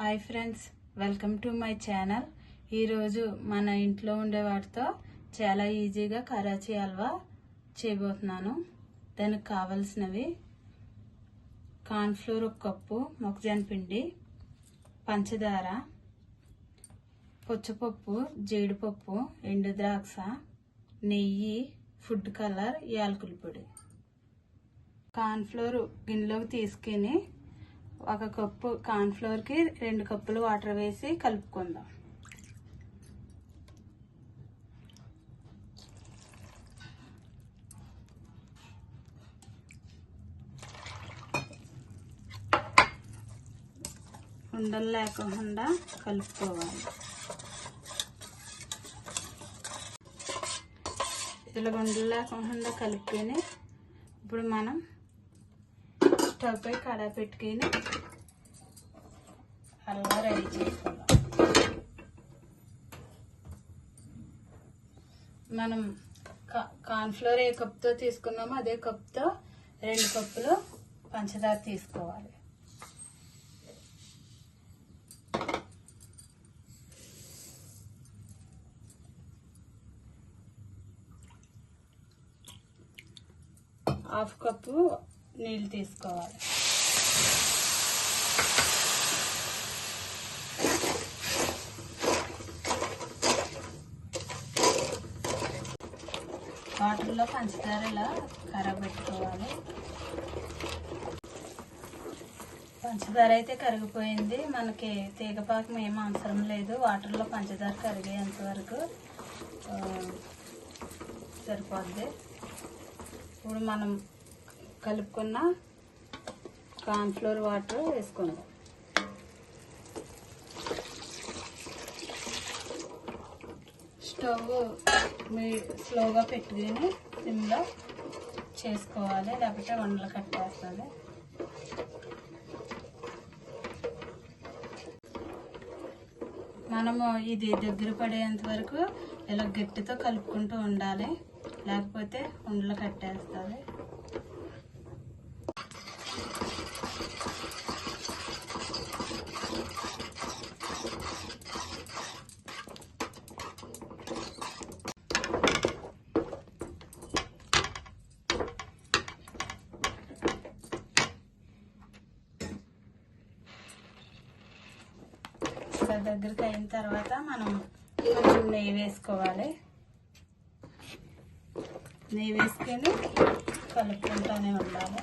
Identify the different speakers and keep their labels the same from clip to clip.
Speaker 1: Hi friends, welcome to my channel. ఈరోజు మన ఇంట్లో ఉండే వాటితో చాలా ఈజీగా కరాచీ హల్వా చేయబోతున్నాను. దానికి కావలసినవి కార్న్ఫ్లోర్ 1 కప్పు, మొక్కజొన్న పిండి, పంచదార, పుచ్చపప్పు, జీడిపప్పు, ఎండు ద్రాక్ష, నెయ్యి, ఫుడ్ కలర్, యాలకుల పొడి. కార్న్ఫ్లోర్ గిన్నెలోకి తీసుకుని 1 కప్పు కార్న్ఫ్లోర్కి 2 కప్పులు వాటర్ వేసి కలుపుకుందాం. ఉండలు లేకుండా కలుపుకోవాలి. ఇలా ఉండలు లేకుండా కలుపుకొని ఇప్పుడు మనం స్టవ్ పై కడాయి పెట్టుకొని హల్వా రెడీ చేసుకుందాం. మనం కార్న్ఫ్లోర్ ఏ కప్తో తీసుకున్నామో అదే కప్తో 2 కప్పులు పంచదార తీసుకోవాలి. హాఫ్ కప్పు నీళ్ళు తీసుకోవాలి. వాటర్లో పంచదార ఇలా కరగబెట్టుకోవాలి. పంచదార అయితే కరిగిపోయింది. మనకి తీగపాకం ఏం అవసరం లేదు. వాటర్లో పంచదార కరిగేంత వరకు సరిపోద్ది. ఇప్పుడు మనం కలుపుకున్న కార్న్ఫ్లోర్ వాటర్ వేసుకుందాం. స్టవ్ స్లోగా పెట్టుకుని సిమ్లో చేసుకోవాలి, లేకపోతే వండలు కట్టేస్తుంది. మనము ఇది దగ్గర పడేంత వరకు ఇలా గట్టితో కలుపుకుంటూ ఉండాలి, లేకపోతే వండలు కట్టేస్తుంది. దగ్గరికి అయిన తర్వాత మనం కొంచెం నెయ్యి వేసుకోవాలి. నెయ్యి వేసుకొని కలుపుకుంటూనే ఉండాలి.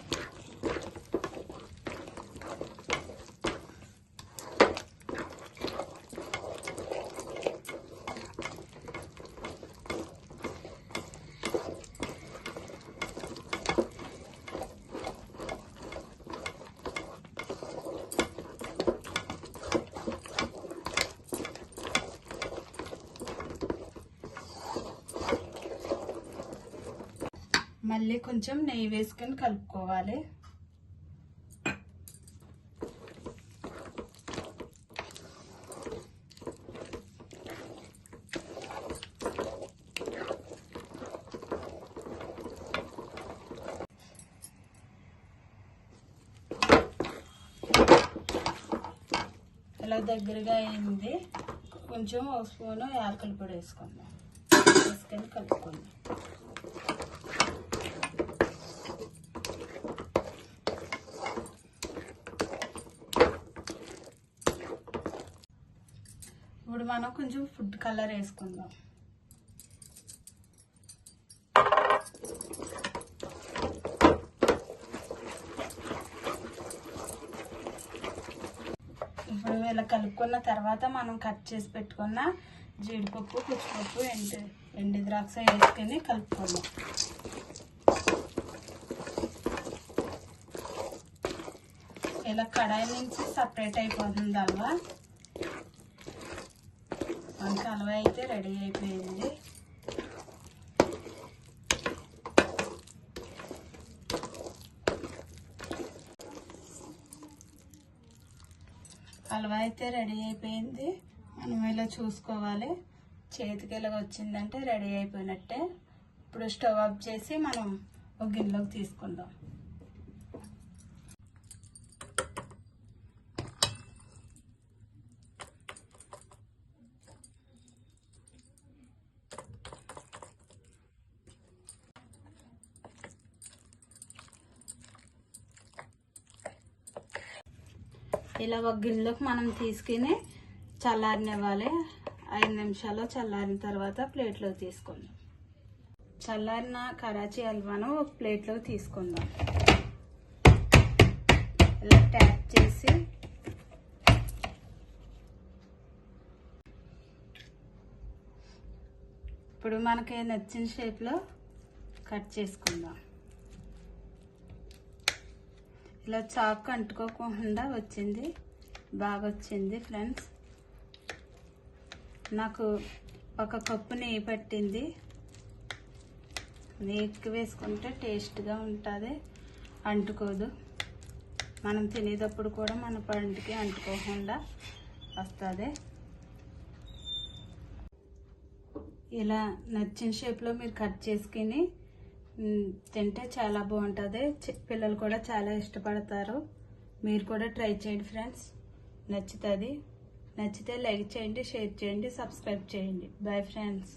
Speaker 1: మళ్ళీ కొంచెం నెయ్యి వేసుకొని కలుపుకోవాలి. ఇలా దగ్గరగా అయింది. కొంచెం 1 స్పూను యాలకుల పొడి వేసుకుందాం. వేసుకొని కలుపుకుందాం. ఇప్పుడు మనం కొంచెం ఫుడ్ కలర్ వేసుకుందాం. ఇప్పుడు ఇలా కలుపుకున్న తర్వాత మనం కట్ చేసి పెట్టుకున్న జీడిపప్పు, పుచ్చపప్పు, ఎండు ద్రాక్ష వేసుకొని కలుపుకుందాం. ఇలా కడాయి నుంచి సపరేట్ అయిపోతుంది హల్వా. మనకి హల్వా అయితే రెడీ అయిపోయింది. హల్వా అయితే రెడీ అయిపోయింది. మనం ఇలా చూసుకోవాలి. చేతికి ఇలా వచ్చిందంటే రెడీ అయిపోయినట్టే. ఇప్పుడు స్టవ్ ఆఫ్ చేసి మనం ఒక గిన్నెలోకి తీసుకుందాం. ఇలా ఒక గిన్నెలోకి మనం తీసుకుని చల్లారనివ్వాలి. 5 నిమిషాలు చల్లారిన తర్వాత ప్లేట్లోకి తీసుకుందాం. చల్లారిన కరాచీ హల్వాను ఒక ప్లేట్లోకి తీసుకుందాం. ఇలా ట్యాప్ చేసి ఇప్పుడు మనకి నచ్చిన షేప్లో కట్ చేసుకుందాం. ఇలా చాకు అంటుకోకుండా వచ్చింది, బాగా వచ్చింది ఫ్రెండ్స్. నాకు 1 కప్పు నెయ్యి పట్టింది. నెయ్యి ఎక్కువ వేసుకుంటే టేస్ట్గా ఉంటుంది, అంటుకోదు. మనం తినేటప్పుడు కూడా మన పంటికి అంటుకోకుండా వస్తుంది. ఇలా నచ్చిన షేప్లో మీరు కట్ చేసుకుని తింటే చాలా బాగుంటుంది. పిల్లలు కూడా చాలా ఇష్టపడతారు. మీరు కూడా ట్రై చేయండి ఫ్రెండ్స్, నచ్చుతుంది. నచ్చితే లైక్ చేయండి, షేర్ చేయండి, సబ్స్క్రైబ్ చేయండి. Bye friends.